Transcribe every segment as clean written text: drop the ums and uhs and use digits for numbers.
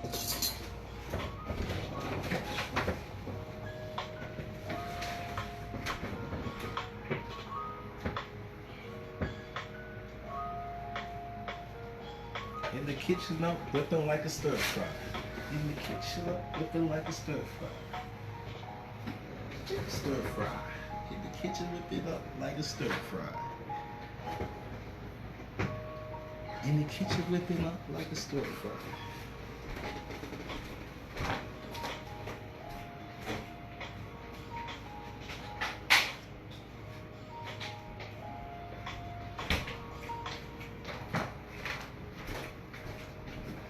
In the kitchen up, whipping like a stir fry. In the kitchen up, whipping like a stir fry. Stir fry. In the kitchen, whipping up like a stir fry. In the kitchen, whipping up like a stir fry.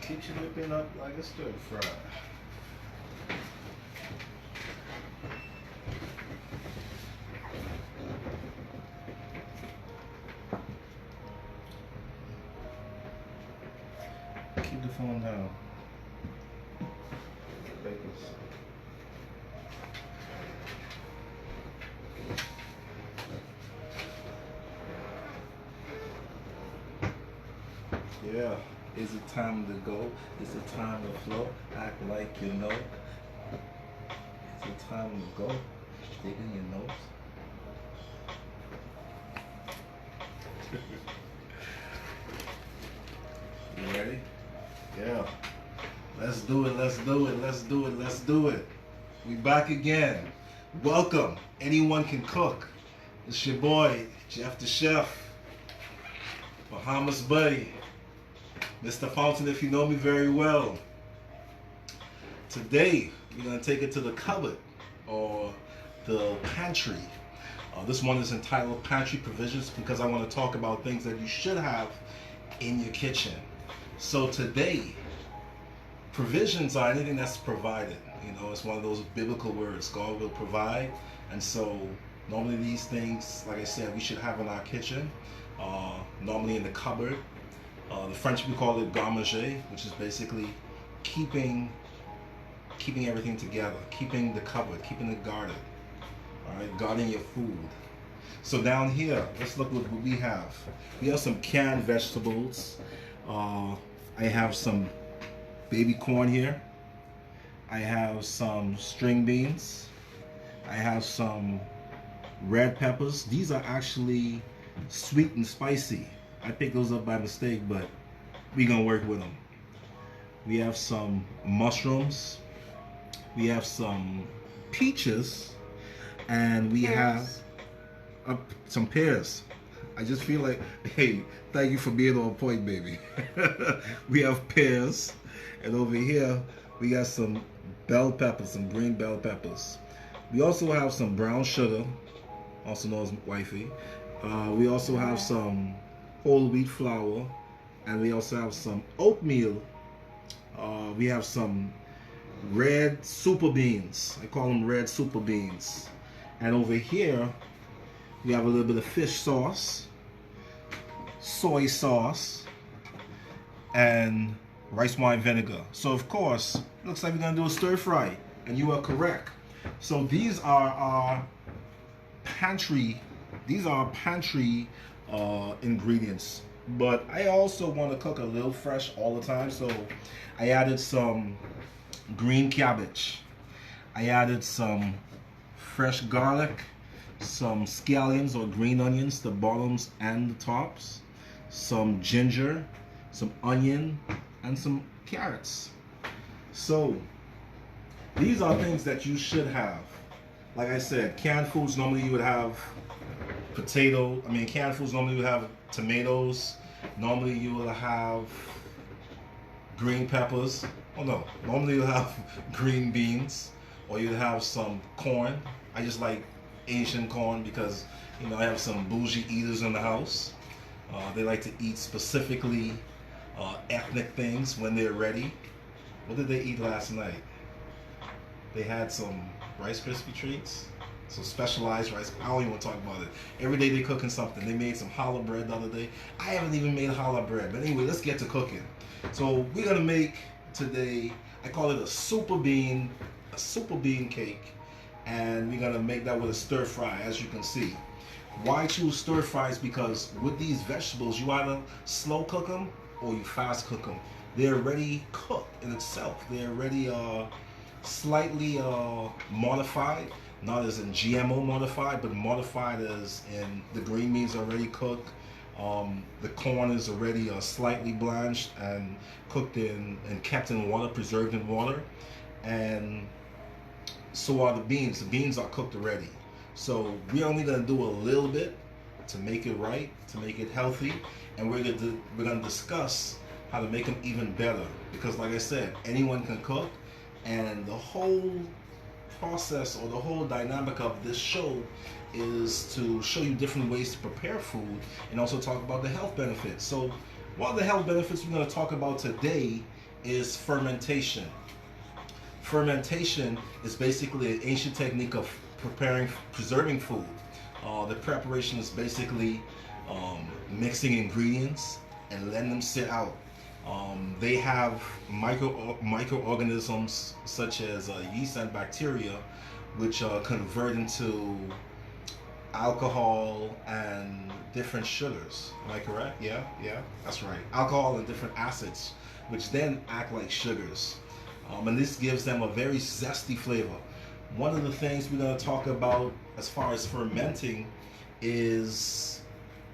Kitchen whipping up like a stir fry. Keep the phone down. Papers. Yeah. Is it time to go? Is it time to flow? Act like you know. Is it time to go? Dig in your nose. You ready? Yeah. Let's do it, let's do it, let's do it, let's do it. We back again. Welcome. Anyone can cook. It's your boy, Jeff the Chef. Bahamas Buddy. Mr. Fountain, if you know me very well. Today, we're going to take it to the cupboard or the pantry. This one is entitled Pantry Provisions because I want to talk about things that you should have in your kitchen. So today, provisions are anything that's provided. You know, it's one of those biblical words. God will provide. And so normally these things, like I said, we should have in our kitchen, normally in the cupboard. The French, we call it garde-manger, which is basically keeping everything together, keeping the cupboard, keeping it guarded, all right, guarding your food. So down here, let's look what we have. We have some canned vegetables. I have some baby corn here. I have some string beans. I have some red peppers. These are actually sweet and spicy. I picked those up by mistake, but we're gonna work with them. We have some mushrooms. We have some peaches, and we have some pears. I just feel like, hey, thank you for being on point, baby. We have pears, and over here we got some bell peppers, some green bell peppers. We also have some brown sugar, also known as wifey. We also have some whole wheat flour, and we also have some oatmeal. We have some red super beans. I call them red super beans. And over here we have a little bit of fish sauce, soy sauce, and rice wine vinegar. So of course, looks like we're gonna do a stir fry, and you are correct. So these are our pantry. These are pantry ingredients, but I also want to cook a little fresh all the time, so I added some green cabbage, I added some fresh garlic, some scallions or green onions, the bottoms and the tops, some ginger, some onion, and some carrots. So these are things that you should have. Like I said, canned foods, normally you would have canned foods normally you would have tomatoes. Normally you will have green peppers. Oh no, normally you'll have green beans, or you'll have some corn. I just like Asian corn because, you know, I have some bougie eaters in the house. They like to eat specifically ethnic things when they're ready. What did they eat last night? They had some Rice Krispie treats. So specialized rice. I don't even want to talk about it. Every day they're cooking something. They made some challah bread the other day. I haven't even made challah bread. But anyway, let's get to cooking. So we're gonna make today, I call it a super bean cake. And we're gonna make that with a stir fry, as you can see. Why choose stir fries? Because with these vegetables, you either slow cook them or you fast cook them. they're already cooked in itself. They're already slightly modified, not as in GMO modified, but modified as in the green beans already cooked. The corn is already slightly blanched and cooked in and kept in water, preserved in water, and so are the beans. The beans are cooked already. So we're only gonna do a little bit to make it right, to make it healthy, and we're gonna discuss how to make them even better. Because like I said, anyone can cook, and the whole process or the whole dynamic of this show is to show you different ways to prepare food and also talk about the health benefits. So one of the health benefits we're going to talk about today is fermentation. Fermentation is basically an ancient technique of preserving food. The preparation is basically mixing ingredients and letting them sit out. They have microorganisms such as yeast and bacteria, which convert into alcohol and different sugars. Am I correct? Yeah, that's right. Alcohol and different acids, which then act like sugars. And this gives them a very zesty flavor. One of the things we're going to talk about as far as fermenting is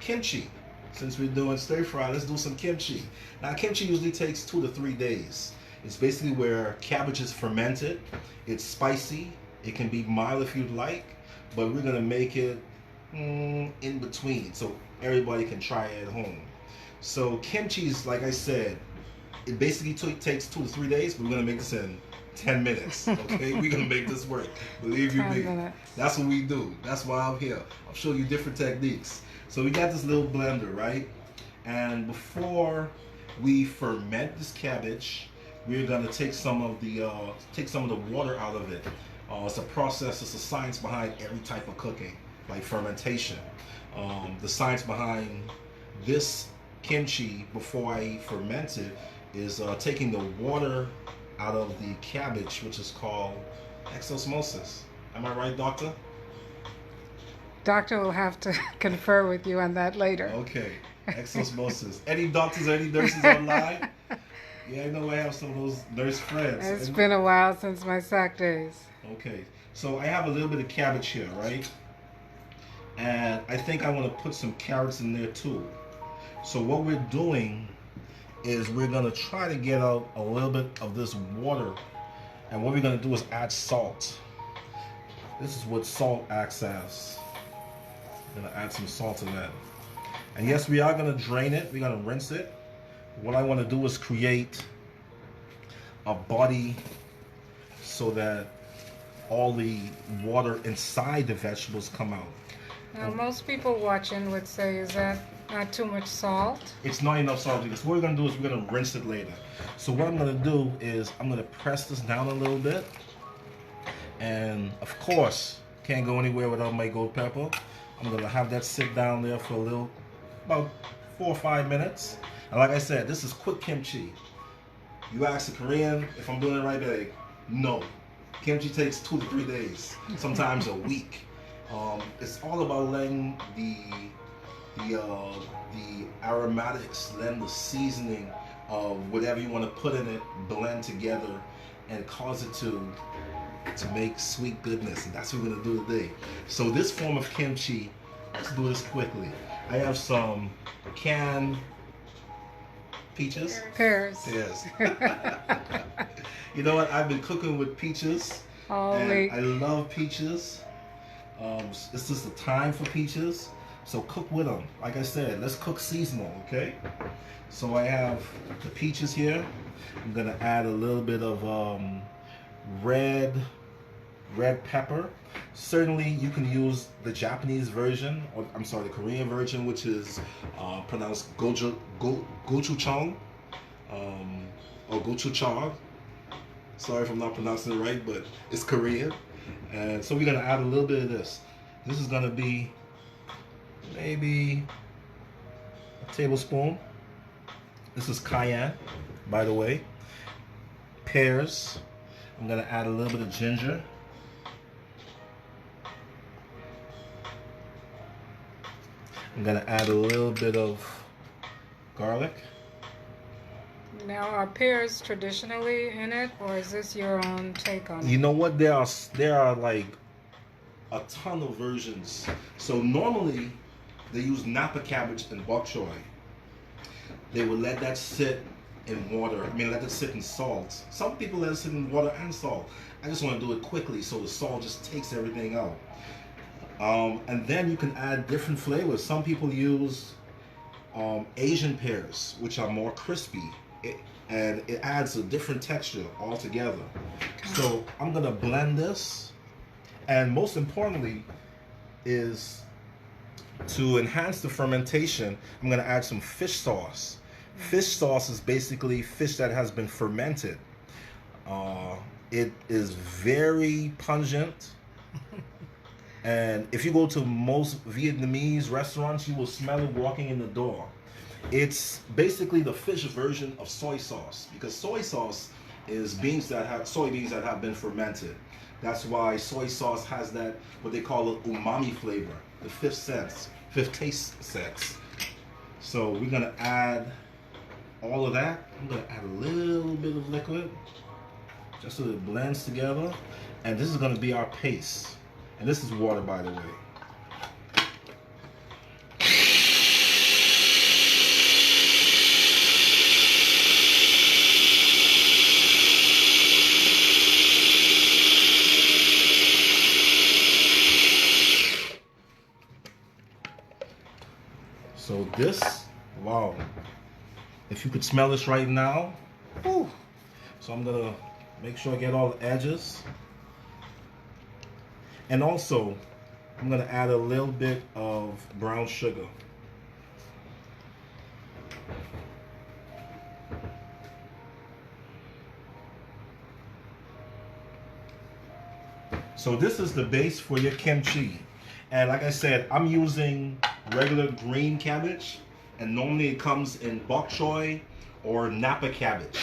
kimchi. Since we're doing stir fry, let's do some kimchi. Now, kimchi usually takes 2 to 3 days. It's basically where cabbage is fermented. It's spicy. It can be mild if you'd like, but we're gonna make it in between so everybody can try it at home. So kimchi is, like I said, it basically takes 2 to 3 days, but we're gonna make this in 10 minutes. Okay, we're gonna make this work. Believe you me. That's what we do. That's why I'm here. I'll show you different techniques. So we got this little blender, right? And before we ferment this cabbage, we're gonna take some of the water out of it. It's a process. It's a science behind every type of cooking, like fermentation. The science behind this kimchi before I ferment it is taking the water out of the cabbage, which is called exosmosis. Am I right, doctor? Doctor will have to confer with you on that later. Okay, exosmosis. Any doctors or any nurses online? Yeah, I know I have some of those nurse friends. It's been a while since my SAC days. Okay, so I have a little bit of cabbage here, right? And I think I want to put some carrots in there too. So what we're doing is we're going to try to get out a little bit of this water. And what we're going to do is add salt. This is what salt acts as. I'm going to add some salt to that. And yes, we are going to drain it. We're going to rinse it. What I want to do is create a body so that all the water inside the vegetables come out. Now, most people watching would say, is that not too much salt? It's not enough salt. Because what we're going to do is we're going to rinse it later. So what I'm going to do is I'm going to press this down a little bit. And of course, can't go anywhere without my gold pepper. I'm going to have that sit down there for about 4 or 5 minutes. And like I said, this is quick kimchi. You ask a Korean if I'm doing it right, they're like, no. Kimchi takes 2 to 3 days, sometimes a week. It's all about letting the aromatics, letting the seasoning of whatever you want to put in it blend together and cause it to make sweet goodness. And that's what we're going to do today. So this form of kimchi, let's do this quickly. I have some canned peaches. Pears. You know what? I've been cooking with peaches. All week. I love peaches. It's just the time for peaches. So cook with them. Like I said, let's cook seasonal, okay? So I have the peaches here. I'm gonna add a little bit of red pepper. Certainly you can use the Japanese version, or I'm sorry, the Korean version, which is pronounced gochujang, or gochujang. Sorry if I'm not pronouncing it right, but it's Korean. And so we're gonna add a little bit of this. This is gonna be maybe a tablespoon. This is cayenne, by the way. Pears. I'm gonna add a little bit of ginger. I'm gonna add a little bit of garlic. Now, are pears traditionally in it, or is this your own take on You it? know what? There are like a ton of versions. So normally they use Napa cabbage and bok choy. They would let that sit in water. I mean, let it sit in salt. Some people let it sit in water and salt. I just want to do it quickly so the salt just takes everything out. And then you can add different flavors. Some people use Asian pears, which are more crispy, it, and it adds a different texture altogether. So I'm gonna blend this, and most importantly, is to enhance the fermentation. I'm gonna add some fish sauce. Fish sauce is basically fish that has been fermented. Uh, it is very pungent. And if you go to most Vietnamese restaurants, you will smell it walking in the door. It's basically the fish version of soy sauce, because soy sauce is soybeans that have been fermented. That's why soy sauce has that what they call an umami flavor, the fifth taste sense. So we're gonna add all of that. I'm gonna add a little bit of liquid just so it blends together, and this is gonna be our paste. And this is water, by the way. So this, wow. If you could smell this right now, whew. So I'm gonna make sure I get all the edges. And also, I'm gonna add a little bit of brown sugar. So this is the base for your kimchi. And like I said, I'm using regular green cabbage, and normally it comes in bok choy or Napa cabbage.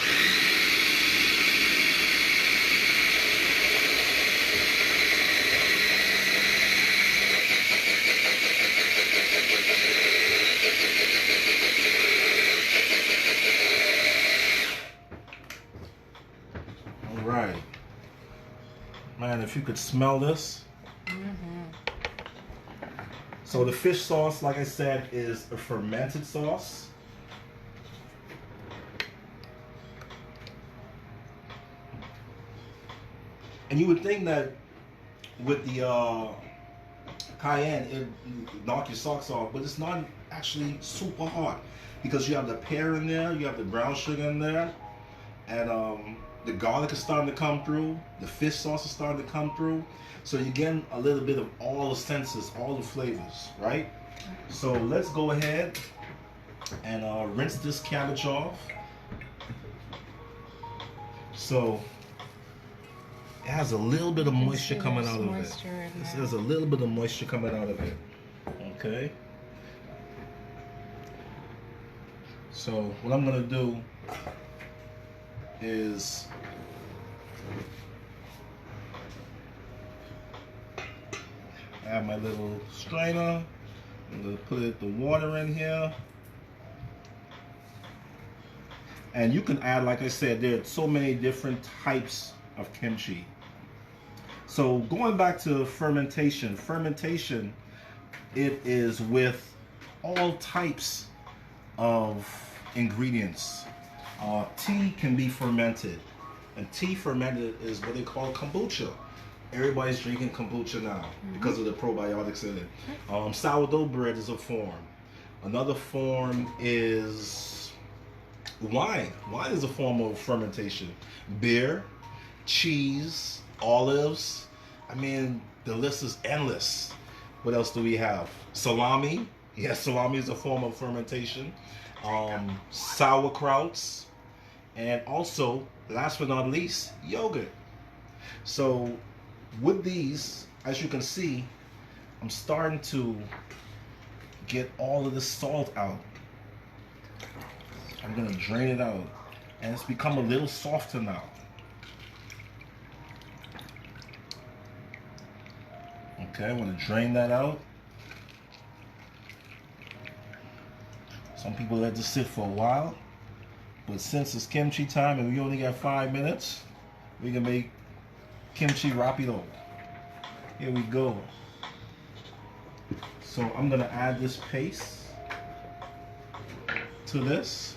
All right. Man, if you could smell this. So the fish sauce, like I said, is a fermented sauce. And you would think that with the cayenne, it knock your socks off, but it's not actually super hot because you have the pear in there, you have the brown sugar in there, and the garlic is starting to come through, the fish sauce is starting to come through. So you're getting a little bit of all the senses, all the flavors, right? So let's go ahead and rinse this cabbage off. So it has a little bit of moisture coming out of it. There's a little bit of moisture coming out of it. Okay. So what I'm gonna do is add my little strainer. I'm gonna put the water in here. And you can add, like I said, there are so many different types of kimchi. So going back to fermentation, it is with all types of ingredients. Tea can be fermented, and tea fermented is what they call kombucha. Everybody's drinking kombucha now because of the probiotics in it. Sourdough bread is a form. Another form is wine. Wine is a form of fermentation. Beer, cheese, olives. I mean, the list is endless. What else do we have? Salami. Yes, salami is a form of fermentation. Sauerkrauts. And also, last but not least, yogurt. So with these, as you can see, I'm starting to get all of the salt out. I'm gonna drain it out, and it's become a little softer now. Okay, I'm gonna drain that out. Some people let this sit for a while, But since it's kimchi time and we only got 5 minutes, we can make kimchi rapido. Here we go. So I'm gonna add this paste to this.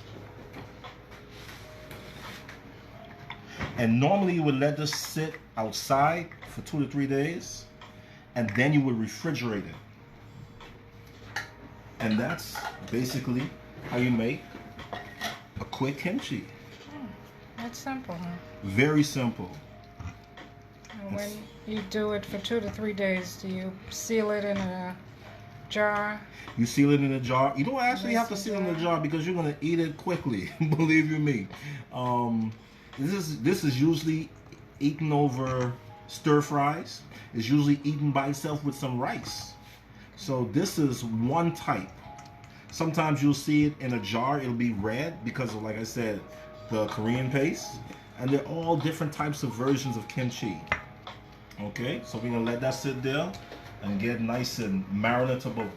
And normally you would let this sit outside for 2 to 3 days, and then you would refrigerate it. And that's basically how you make a quick kimchi. That's simple, huh? Very simple. And when you do it for 2 to 3 days, do you seal it in a jar? You seal it in a jar. You don't actually have to seal it in a jar because you're gonna eat it quickly. Believe you me. This is usually eaten over stir fries. It's usually eaten by itself with some rice. So this is one type. Sometimes you'll see it in a jar. It'll be red because of, like I said, the Korean paste. And they're all different types of versions of kimchi. Okay, so we're gonna let that sit there and get nice and marinatable,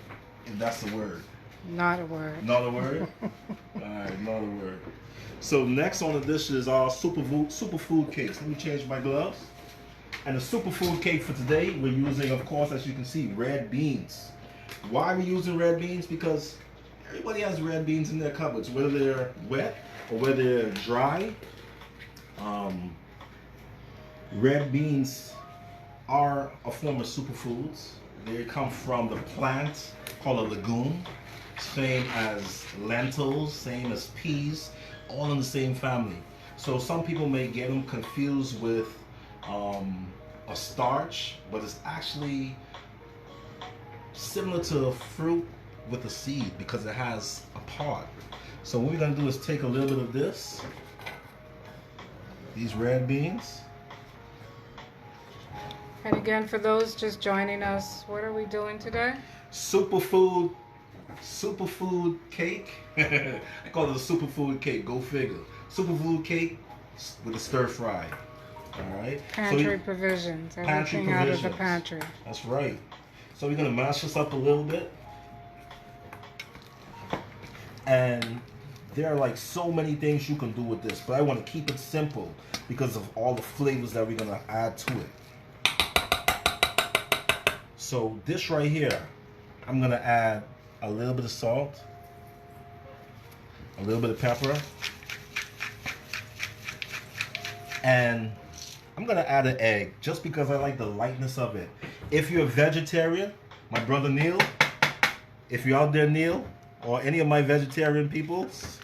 if that's the word. Not a word. Not a word? Alright, not a word. So next on the dish is our superfood cakes. Let me change my gloves. And the superfood cake for today, we're using, of course, as you can see, red beans. Why are we using red beans? Because everybody has red beans in their cupboards, whether they're wet or whether they're dry. Red beans are a form of superfoods. They come from the plant called a legume, same as lentils, same as peas, all in the same family. So some people may get them confused with a starch, but it's actually similar to a fruit with a seed because it has a pod. So what we're gonna do is take a little bit of this, these red beans. And again, for those just joining us, what are we doing today? Superfood cake. I call it a superfood cake. Go figure. Superfood cake with a stir fry. All right. Pantry provisions. Everything out of the pantry. That's right. So we're gonna mash this up a little bit, and there are like so many things you can do with this, but I want to keep it simple because of all the flavors that we're gonna add to it. So this right here, I'm gonna add a little bit of salt, a little bit of pepper, and I'm gonna add an egg just because I like the lightness of it. If you're a vegetarian, my brother Neil, if you're out there, Neil, or any of my vegetarian peoples,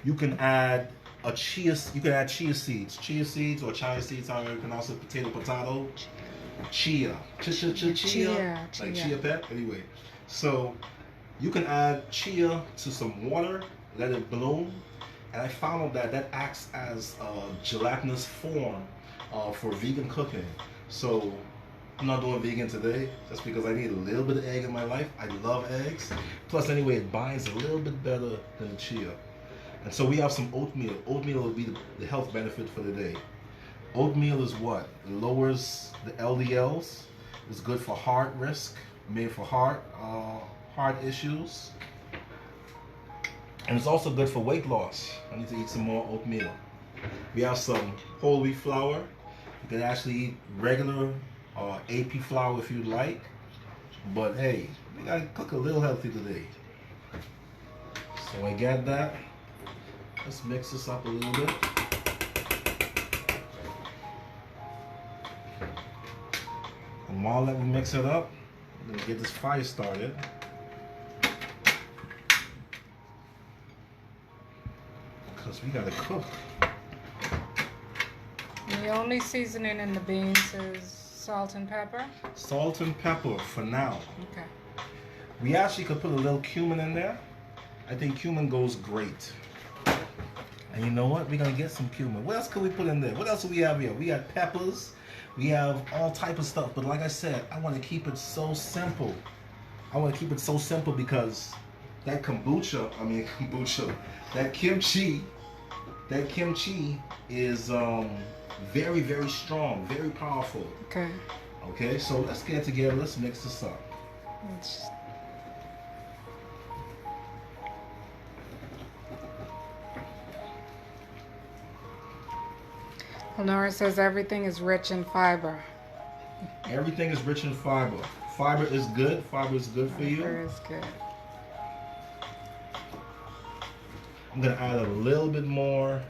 you can add chia seeds or chia seeds, however you pronounce it, potato. Chia, like chia pet. Anyway, so you can add chia to some water, let it bloom, and I found out that acts as a gelatinous form for vegan cooking. So I'm not doing vegan today just because I need a little bit of egg in my life. I love eggs. Plus, anyway, it binds a little bit better than the chia. And so we have some oatmeal. Oatmeal will be the health benefit for the day. Oatmeal is what? It lowers the LDLs. It's good for heart risk, made for heart issues. And it's also good for weight loss. I need to eat some more oatmeal. We have some whole wheat flour. You can actually eat regular AP flour if you'd like. But hey, we gotta cook a little healthy today. So I got that. Let's mix this up a little bit. And while that we mix it up, I'm gonna get this fire started. Because we gotta cook. And the only seasoning in the beans is salt and pepper? Salt and pepper for now. Okay. We actually could put a little cumin in there. I think cumin goes great. And you know what? We're gonna get some cumin. What else could we put in there? What else do we have here? We got peppers. We have all type of stuff. But like I said, I want to keep it so simple. I want to keep it so simple because that kimchi is very, very strong, very powerful. Okay. Okay, so let's get together. Let's mix this up. Lenora says everything is rich in fiber. Everything is rich in fiber. Fiber is good. Fiber is good for you. Fiber is good. I'm gonna add a little bit more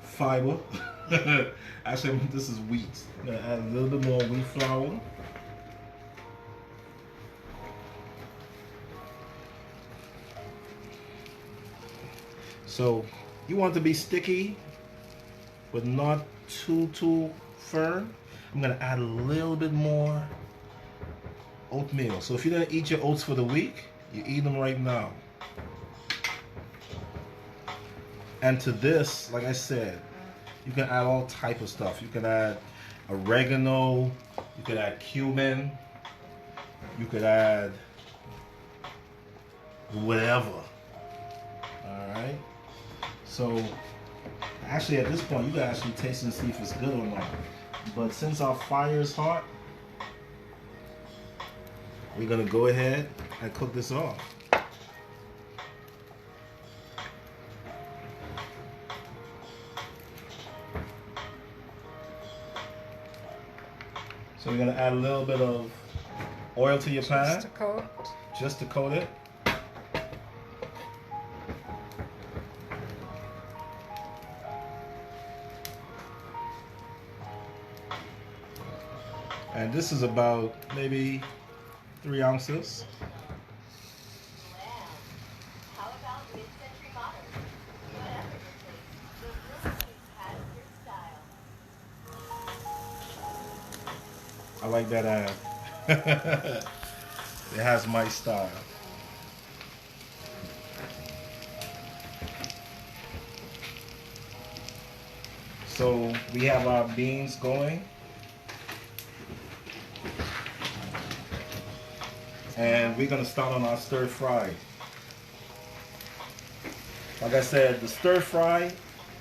fiber. Actually, this is wheat. I'm gonna add a little bit more wheat flour. So you want it to be sticky, but not too firm. I'm gonna add a little bit more oatmeal. So if you didn't eat your oats for the week, you eat them right now. And to this, like I said, you can add all type of stuff. You can add oregano, you could add cumin, you could add whatever. Alright? So actually at this point you can actually taste and see if it's good or not. But since our fire is hot, we're gonna go ahead and cook this off. So we're gonna add a little bit of oil to your pan. Just to coat. Just to coat it. And this is about maybe 3 ounces. How about mid-century modern? Whatever your taste, the real place has your style. I like that ad. It has my style. So we have our beans going. And we're gonna start on our stir fry. Like I said, the stir fry,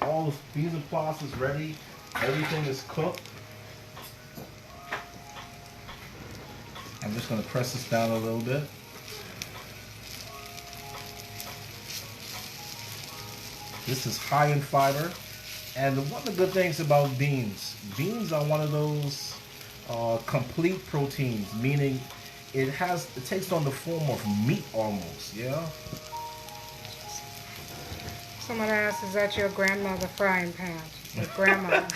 all the beans and plots is ready. Everything is cooked. I'm just gonna press this down a little bit. This is high in fiber. And one of the good things about beans are one of those complete proteins, meaning it takes on the form of meat almost, yeah? Someone asked, is that your grandmother frying pan? Your grandma.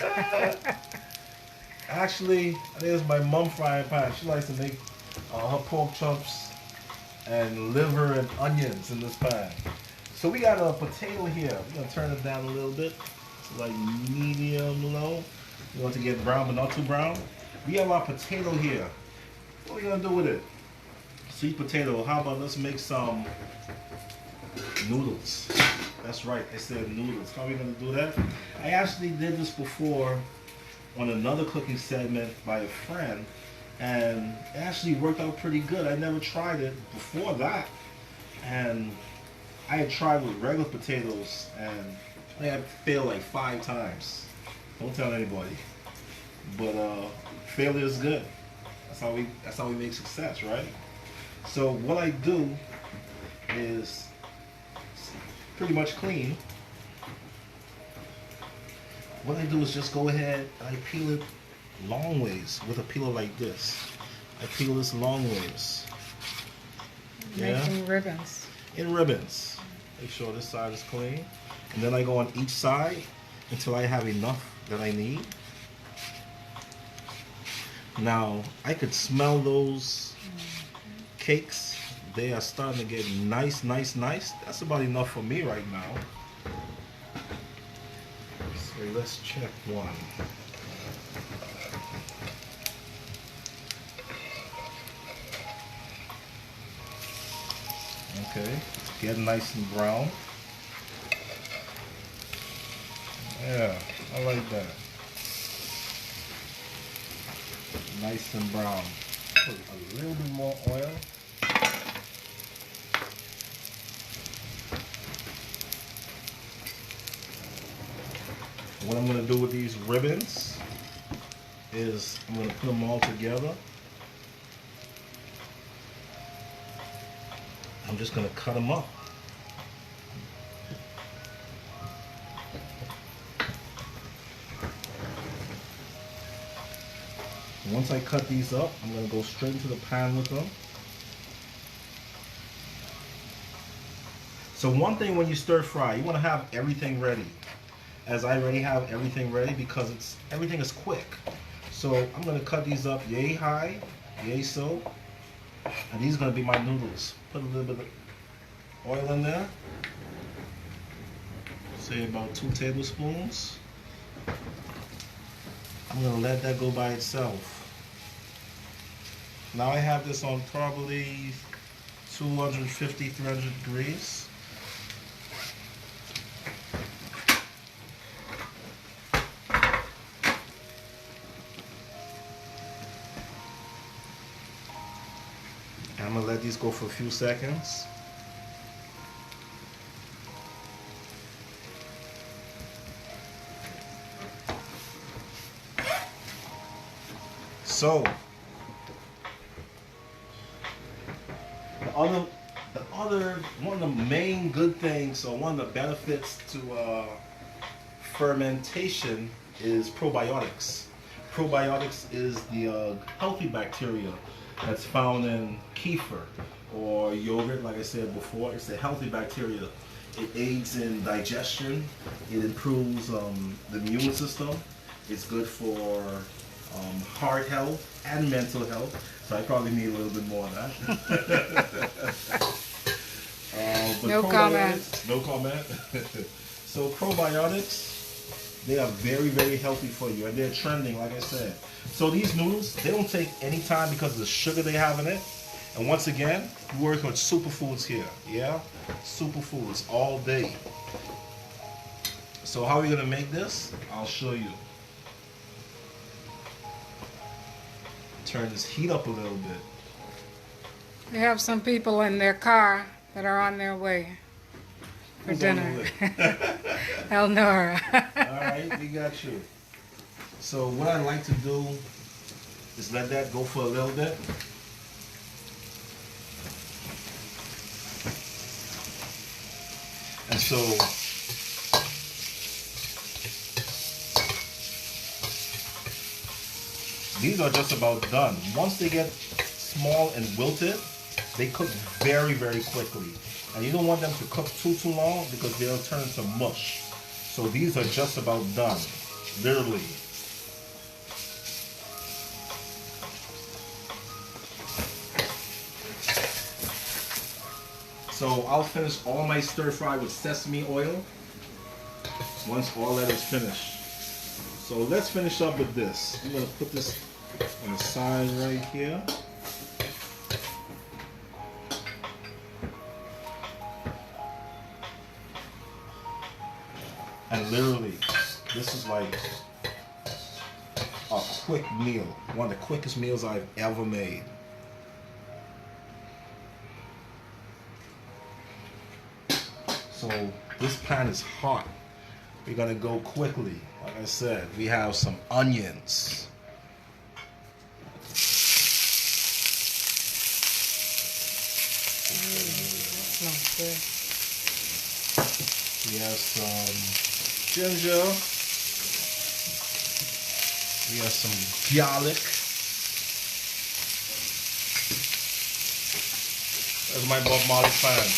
Actually, I think it's my mom frying pan. She likes to make her pork chops and liver and onions in this pan. So we got a potato here. We're gonna turn it down a little bit. It's like medium low. You want to get brown but not too brown. We have our potato here. What are we gonna do with it? Sweet potato. How about let's make some noodles? That's right, I said noodles. How are we gonna do that? I actually did this before on another cooking segment by a friend, and it actually worked out pretty good. I never tried it before that, and I had tried with regular potatoes, and I had failed like 5 times. Don't tell anybody. But failure is good. That's how we make success, right? So what I do is pretty much clean. What I do is just go ahead and I peel it long ways with a peeler like this. I peel this long ways. Making ribbons. In ribbons. Make sure this side is clean. And then I go on each side until I have enough that I need. Now, I could smell those cakes. They are starting to get nice, nice, nice. That's about enough for me right now. So let's check one. Okay, get nice and brown. Yeah, I like that. Nice and brown. Put a little bit more oil. What I'm going to do with these ribbons is I'm going to put them all together. I'm just going to cut them up. Once I cut these up, I'm going to go straight into the pan with them. So one thing when you stir fry, you want to have everything ready. As I already have everything ready because everything is quick. So I'm going to cut these up yay high, yay so. And these are going to be my noodles. Put a little bit of oil in there. Say about 2 tablespoons. I'm going to let that go by itself. Now I have this on probably 250, 300 degrees. And I'm going to let these go for a few seconds. So, one of the main good things, or one of the benefits to fermentation is probiotics. Probiotics is the healthy bacteria that's found in kefir or yogurt, like I said before. It's the healthy bacteria. It aids in digestion. It improves the immune system. It's good for heart health and mental health. So I probably need a little bit more of that. But no comment. No comment. So probiotics, they are very, very healthy for you, and they're trending, like I said. So these noodles, they don't take any time because of the sugar they have in it. And once again, we work with superfoods here. Yeah, superfoods all day. So how are we gonna make this? I'll show you. Turn this heat up a little bit. We have some people in their car that are on their way for Who's on the dinner. way? Elnora. Alright, we got you. So what I like to do is let that go for a little bit. And so these are just about done. Once they get small and wilted, they cook very, very quickly. And you don't want them to cook too long because they'll turn to mush. So these are just about done, literally. So I'll finish all my stir fry with sesame oil once all that is finished. So let's finish up with this. I'm gonna put this on the side right here. And literally, this is like a quick meal. One of the quickest meals I've ever made. So this pan is hot. We're gonna go quickly. Like I said, we have some onions. We have some ginger. We have some garlic. That's my Bob Marley fan.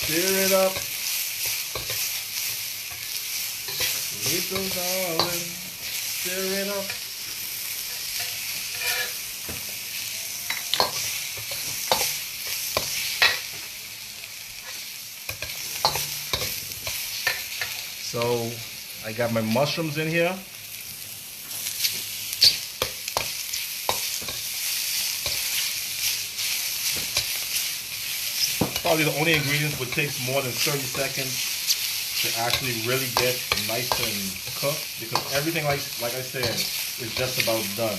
Stir it up. Little darling, stir it up. So I got my mushrooms in here. Probably the only ingredient which takes more than 30 seconds to actually really get nice and cooked, because everything, like I said, is just about done.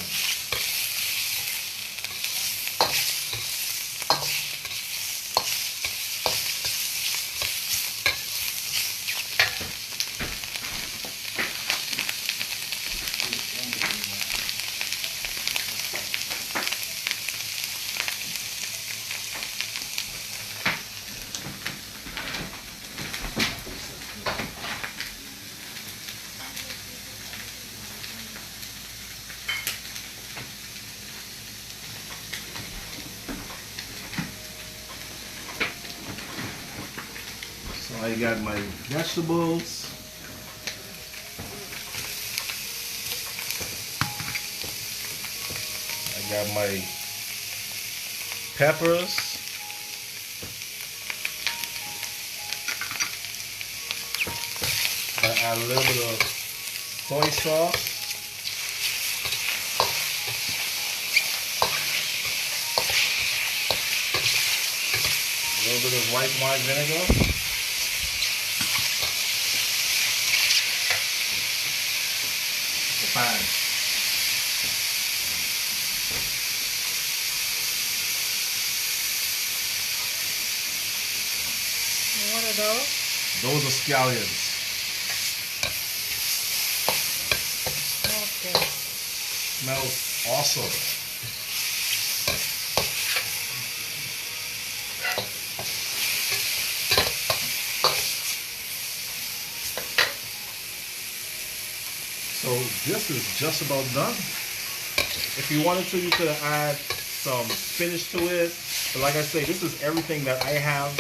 I got my vegetables. I got my peppers. I add a little bit of soy sauce. A little bit of white wine vinegar. The pan. What are those? Those are scallions. Okay. Smells awesome. So this is just about done. If you wanted to, you could add some spinach to it. But like I say, this is everything that I have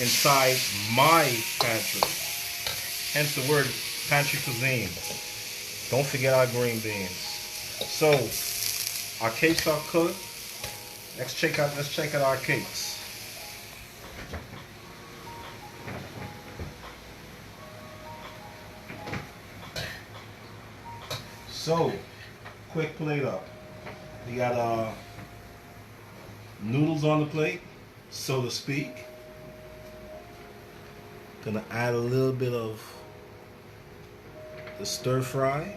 inside my pantry. Hence the word pantry cuisine. Don't forget our green beans. So our cakes are cooked. Let's check out our cakes. So, quick plate up. We got noodles on the plate, so to speak. Gonna add a little bit of the stir fry.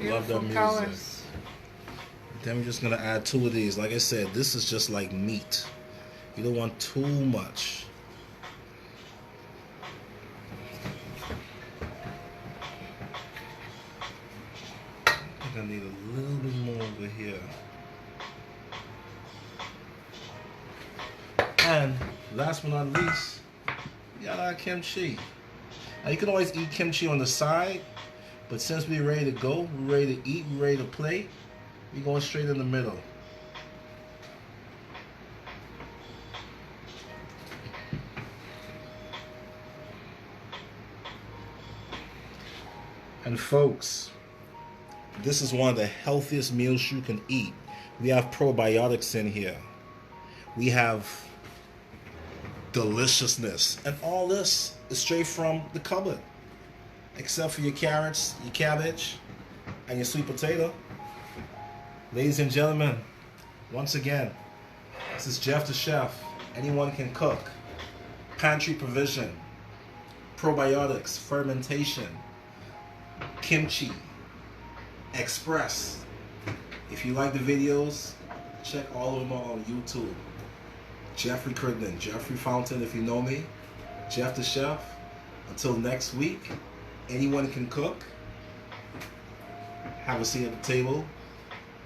Love that Beautiful music. colors. Then we're just gonna add 2 of these. Like I said, this is just like meat. You don't want too much. I think I need a little bit more over here. And last but not least, we got our kimchi. Now you can always eat kimchi on the side, but since we're ready to go, we're ready to eat, we're ready to play, we're going straight in the middle. And folks, this is one of the healthiest meals you can eat. We have probiotics in here. We have deliciousness. And all this is straight from the cupboard. Except for your carrots, your cabbage, and your sweet potato. Ladies and gentlemen, once again, this is Jeff the Chef. Anyone can cook. Pantry provision, probiotics, fermentation, kimchi, express. If you like the videos, check all of them out on YouTube. Jeffrey Crittenden, Jeffrey Fountain if you know me, Jeff the Chef. Until next week, anyone can cook. Have a seat at the table.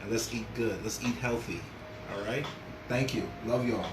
And let's eat good. Let's eat healthy. All right? Thank you. Love y'all.